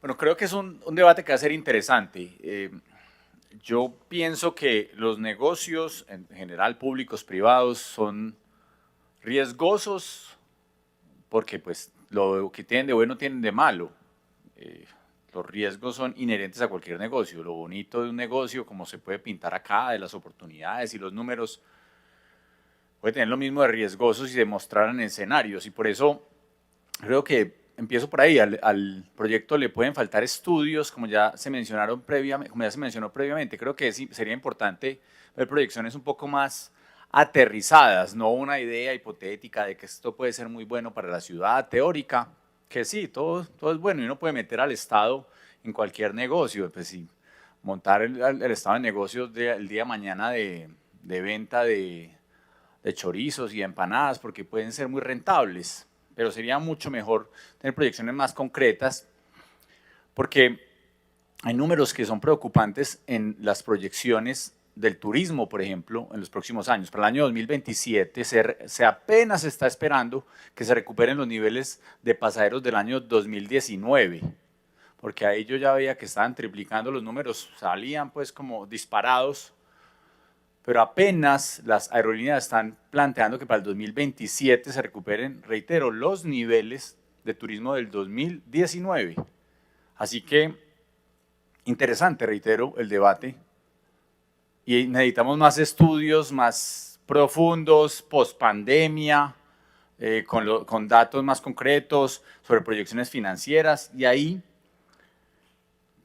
Bueno, creo que es un debate que va a ser interesante. Yo pienso que los negocios, en general públicos, privados, son riesgosos porque pues lo que tienen de bueno tienen de malo. Eh, los riesgos son inherentes a cualquier negocio. Lo bonito de un negocio, como se puede pintar acá, de las oportunidades y los números, puede tener lo mismo de riesgosos y de mostrar en escenarios. Y por eso creo que empiezo por ahí. Al proyecto le pueden faltar estudios, como ya se mencionaron previamente, como ya se mencionó previamente. Creo que sería importante ver proyecciones un poco más aterrizadas, no una idea hipotética de que esto puede ser muy bueno para la ciudad, teórica, que sí, todo es bueno y uno puede meter al Estado en cualquier negocio, pues sí, montar el Estado de negocios el día de mañana de venta de chorizos y empanadas, porque pueden ser muy rentables, pero sería mucho mejor tener proyecciones más concretas, porque hay números que son preocupantes en las proyecciones del turismo, por ejemplo, en los próximos años. Para el año 2027 se apenas está esperando que se recuperen los niveles de pasajeros del año 2019, porque ahí yo ya veía que estaban triplicando los números, salían pues como disparados, pero apenas las aerolíneas están planteando que para el 2027 se recuperen, reitero, los niveles de turismo del 2019. Así que interesante, reitero, el debate. Y necesitamos más estudios más profundos, post pandemia, con datos más concretos sobre proyecciones financieras. Y ahí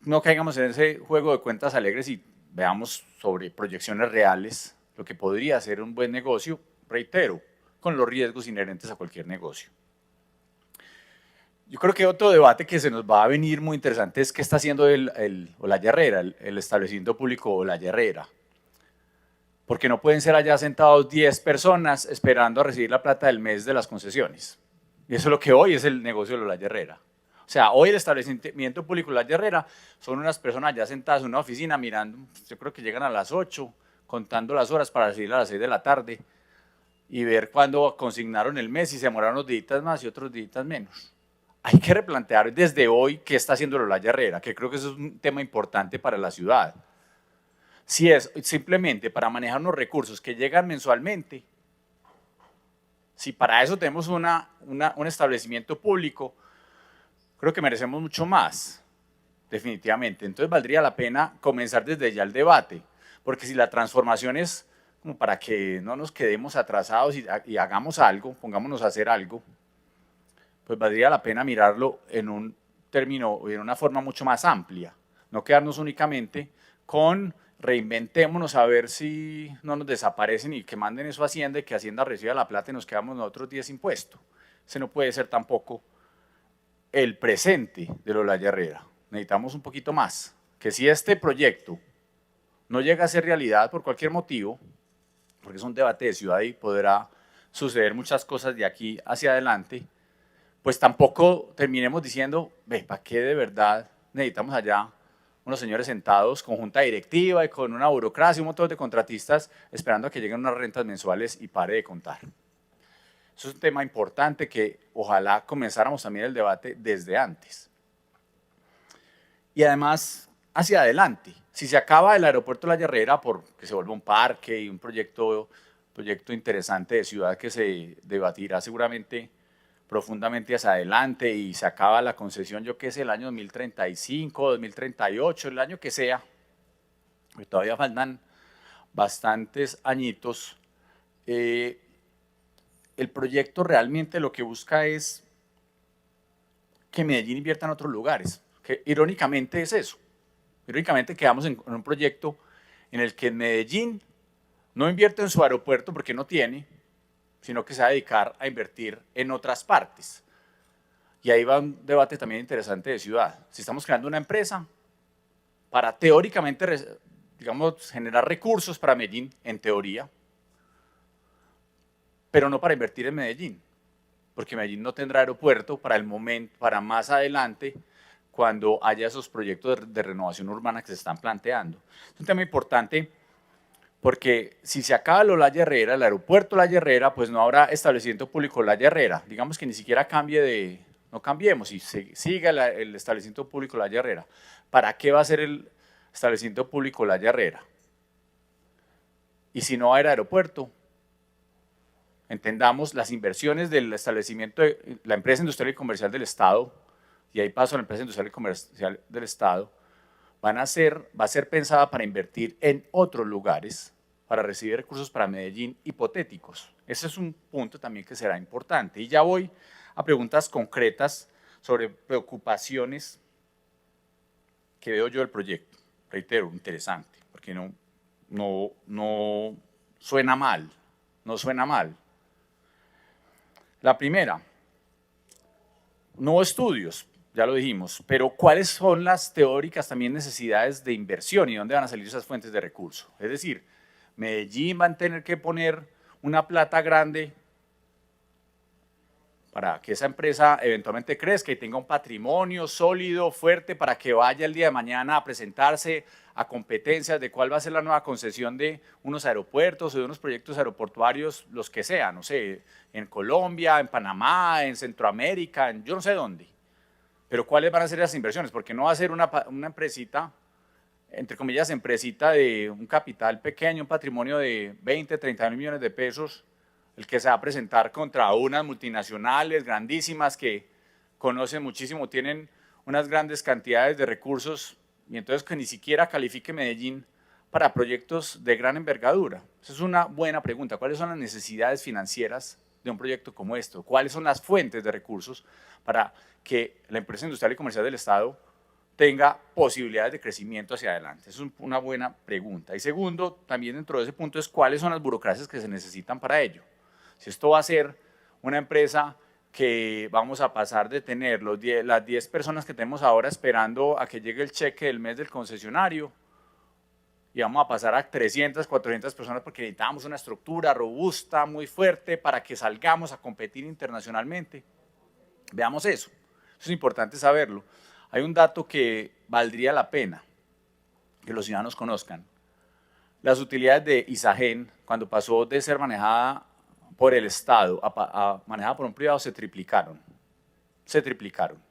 no caigamos en ese juego de cuentas alegres y veamos sobre proyecciones reales lo que podría ser un buen negocio, reitero, con los riesgos inherentes a cualquier negocio. Yo creo que otro debate que se nos va a venir muy interesante es qué está haciendo Olaya Herrera, el establecimiento público Olaya Herrera. Porque no pueden ser allá sentados 10 personas esperando a recibir la plata del mes de las concesiones. Y eso es lo que hoy es el negocio de Olaya Herrera. O sea, hoy el establecimiento público de Olaya Herrera son unas personas ya sentadas en una oficina mirando, yo creo que llegan a las 8, contando las horas para recibir a las 6 de la tarde y ver cuándo consignaron el mes y se demoraron unos días más y otros días menos. Hay que replantear desde hoy qué está haciendo Olaya Herrera, que creo que eso es un tema importante para la ciudad. Si es simplemente para manejar unos recursos que llegan mensualmente, si para eso tenemos un establecimiento público, creo que merecemos mucho más, definitivamente. Entonces valdría la pena comenzar desde ya el debate, porque si la transformación es como para que no nos quedemos atrasados y hagamos algo, pongámonos a hacer algo, pues valdría la pena mirarlo en un término, en una forma mucho más amplia, no quedarnos únicamente con reinventémonos a ver si no nos desaparecen y que manden eso a Hacienda y que Hacienda reciba la plata y nos quedamos nosotros 10 impuestos. Ese no puede ser tampoco el presente de Olaya Herrera. Necesitamos un poquito más. Que si este proyecto no llega a ser realidad por cualquier motivo, porque es un debate de ciudad y podrá suceder muchas cosas de aquí hacia adelante, pues tampoco terminemos diciendo, ve, ¿para qué de verdad necesitamos allá unos señores sentados con junta directiva y con una burocracia, un montón de contratistas esperando a que lleguen unas rentas mensuales y pare de contar? Eso es un tema importante que ojalá comenzáramos también el debate desde antes. Y además, hacia adelante, si se acaba el aeropuerto de La Herrera porque se vuelve un parque y un proyecto interesante de ciudad que se debatirá seguramente profundamente hacia adelante y se acaba la concesión, yo qué sé, el año 2035, 2038, el año que sea, que todavía faltan bastantes añitos, el proyecto realmente lo que busca es que Medellín invierta en otros lugares, que irónicamente es eso. Irónicamente quedamos en un proyecto en el que Medellín no invierte en su aeropuerto porque no tiene, sino que se va a dedicar a invertir en otras partes. Y ahí va un debate también interesante de ciudad. Si estamos creando una empresa para teóricamente, digamos, generar recursos para Medellín, en teoría, pero no para invertir en Medellín, porque Medellín no tendrá aeropuerto para el momento, para más adelante, cuando haya esos proyectos de renovación urbana que se están planteando. Es un tema importante porque si se acaba el Olaya Herrera, el aeropuerto Olaya Herrera, pues no habrá establecimiento público Olaya Herrera, digamos que ni siquiera cambie no cambiemos y siga el establecimiento público La Herrera. ¿Para qué va a ser el establecimiento público La Herrera? Y si no va a haber aeropuerto, entendamos las inversiones del establecimiento de la empresa industrial y comercial del Estado, y ahí paso a la empresa industrial y comercial del Estado, va a ser pensada para invertir en otros lugares, para recibir recursos para Medellín hipotéticos. Ese es un punto también que será importante. Y ya voy a preguntas concretas sobre preocupaciones que veo yo del proyecto. Reitero, interesante, porque no suena mal, no suena mal. La primera, no estudios, ya lo dijimos, pero ¿cuáles son las teóricas también necesidades de inversión y dónde van a salir esas fuentes de recursos? Es decir, Medellín va a tener que poner una plata grande para que esa empresa eventualmente crezca y tenga un patrimonio sólido, fuerte, para que vaya el día de mañana a presentarse a competencias de cuál va a ser la nueva concesión de unos aeropuertos o de unos proyectos aeroportuarios, los que sean, no sé, en Colombia, en Panamá, en Centroamérica, en yo no sé dónde. Pero ¿cuáles van a ser esas inversiones? Porque no va a ser una empresita, entre comillas, empresita de un capital pequeño, un patrimonio de 20, 30 mil millones de pesos, el que se va a presentar contra unas multinacionales grandísimas que conocen muchísimo, tienen unas grandes cantidades de recursos y entonces que ni siquiera califique Medellín para proyectos de gran envergadura. Esa es una buena pregunta. ¿Cuáles son las necesidades financieras de un proyecto como esto? ¿Cuáles son las fuentes de recursos para que la empresa industrial y comercial del Estado tenga posibilidades de crecimiento hacia adelante? Esa es una buena pregunta. Y segundo, también dentro de ese punto es cuáles son las burocracias que se necesitan para ello. Si esto va a ser una empresa que vamos a pasar de tener las 10 personas que tenemos ahora esperando a que llegue el cheque del mes del concesionario y vamos a pasar a 300, 400 personas porque necesitamos una estructura robusta, muy fuerte para que salgamos a competir internacionalmente. Veamos eso. Eso es importante saberlo. Hay un dato que valdría la pena que los ciudadanos conozcan. Las utilidades de Isagen, cuando pasó de ser manejada por el Estado a manejada por un privado, se triplicaron. Se triplicaron.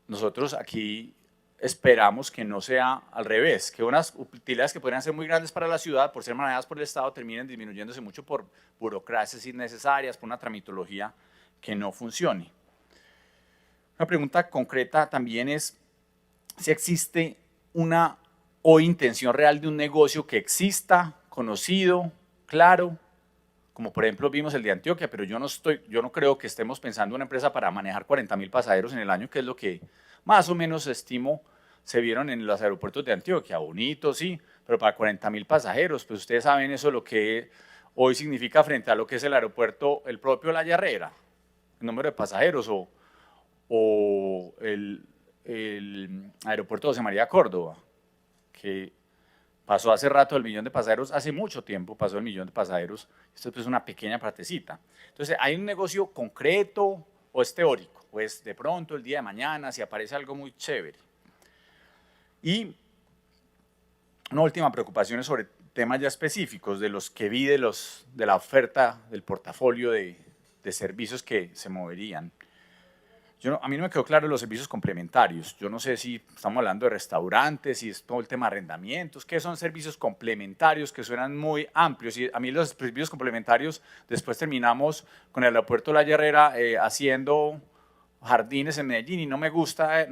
Nosotros aquí esperamos que no sea al revés, que unas utilidades que podrían ser muy grandes para la ciudad por ser manejadas por el Estado terminen disminuyéndose mucho por burocracias innecesarias, por una tramitología que no funcione. Una pregunta concreta también es si existe una intención real de un negocio que exista, conocido, claro, como por ejemplo vimos el de Antioquia, pero yo no creo que estemos pensando en una empresa para manejar 40.000 pasajeros en el año, que es lo que más o menos estimo se vieron en los aeropuertos de Antioquia. Bonito, sí, pero para 40.000 pasajeros, pues ustedes saben eso lo que hoy significa frente a lo que es el aeropuerto, el propio La Herrera, el número de pasajeros, o el aeropuerto José María Córdoba, que pasó hace rato el 1.000.000 de pasajeros, hace mucho tiempo pasó el 1.000.000 de pasajeros, esto es una pequeña partecita. Entonces, ¿hay un negocio concreto o es teórico? Pues de pronto, el día de mañana, si aparece algo muy chévere. Y una última preocupación es sobre temas ya específicos de los que vi de la oferta del portafolio de servicios que se moverían. A mí no me quedó claro los servicios complementarios. Yo no sé si estamos hablando de restaurantes, si es todo el tema de arrendamientos, qué son servicios complementarios que suenan muy amplios. Y a mí los servicios complementarios, después terminamos con el aeropuerto La Herrera haciendo jardines en Medellín y no me gusta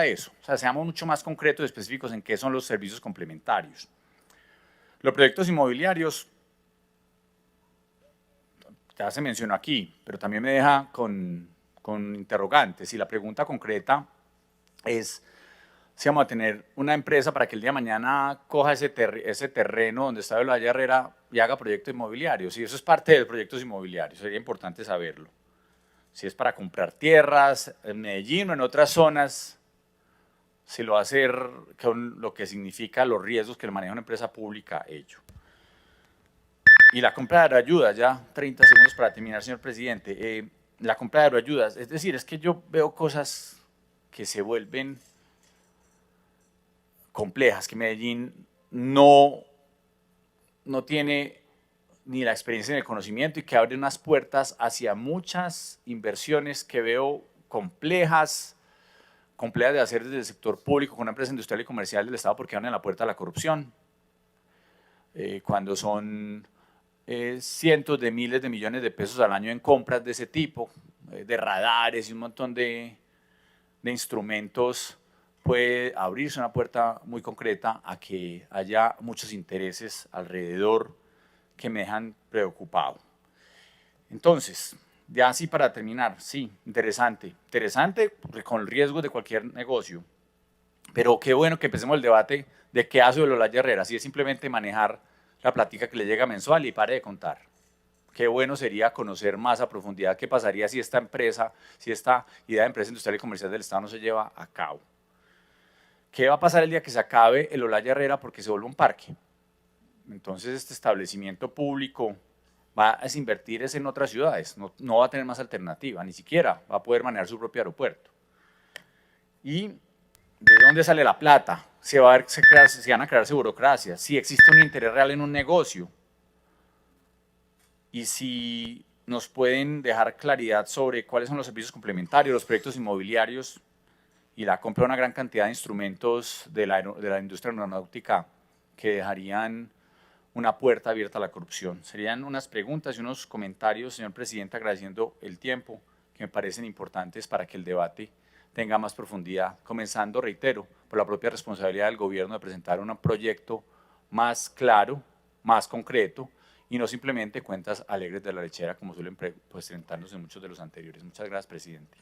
eso. O sea, seamos mucho más concretos y específicos en qué son los servicios complementarios. Los proyectos inmobiliarios, ya se mencionó aquí, pero también me deja con interrogantes, y la pregunta concreta es si vamos a tener una empresa para que el día de mañana coja ese terreno donde está La Herrera y haga proyectos inmobiliarios. Si eso es parte de proyectos inmobiliarios, sería importante saberlo. Si es para comprar tierras en Medellín o en otras zonas, si lo va a hacer con lo que significa los riesgos que le maneja una empresa pública ello. Y la compra de ayuda, ya 30 segundos para terminar, señor presidente. La compra de aeroayudas, es decir, es que yo veo cosas que se vuelven complejas, que Medellín no tiene ni la experiencia ni el conocimiento, y que abre unas puertas hacia muchas inversiones que veo complejas de hacer desde el sector público con una empresa industrial y comercial del Estado, porque abren la puerta a la corrupción. Cuando son cientos de miles de millones de pesos al año en compras de ese tipo, de radares y un montón de instrumentos, puede abrirse una puerta muy concreta a que haya muchos intereses alrededor que me dejan preocupado. Entonces, ya así para terminar, sí, interesante con riesgos de cualquier negocio, pero qué bueno que empecemos el debate de qué hace Olaya Herrera, si es simplemente manejar la plática que le llega mensual y pare de contar. Qué bueno sería conocer más a profundidad qué pasaría si esta empresa, si esta idea de empresa industrial y comercial del Estado no se lleva a cabo. ¿Qué va a pasar el día que se acabe el Olaya Herrera porque se vuelve un parque? Entonces este establecimiento público va a invertir en otras ciudades, no va a tener más alternativa, ni siquiera va a poder manejar su propio aeropuerto. ¿Y de dónde sale la plata? Se van a crearse burocracias, si existe un interés real en un negocio, y si nos pueden dejar claridad sobre cuáles son los servicios complementarios, los proyectos inmobiliarios y la compra de una gran cantidad de instrumentos de la industria aeronáutica que dejarían una puerta abierta a la corrupción. Serían unas preguntas y unos comentarios, señor presidente, agradeciendo el tiempo, que me parecen importantes para que el debate tenga más profundidad, comenzando, reitero, por la propia responsabilidad del gobierno de presentar un proyecto más claro, más concreto, y no simplemente cuentas alegres de la lechera como suelen presentarnos en muchos de los anteriores. Muchas gracias, presidente.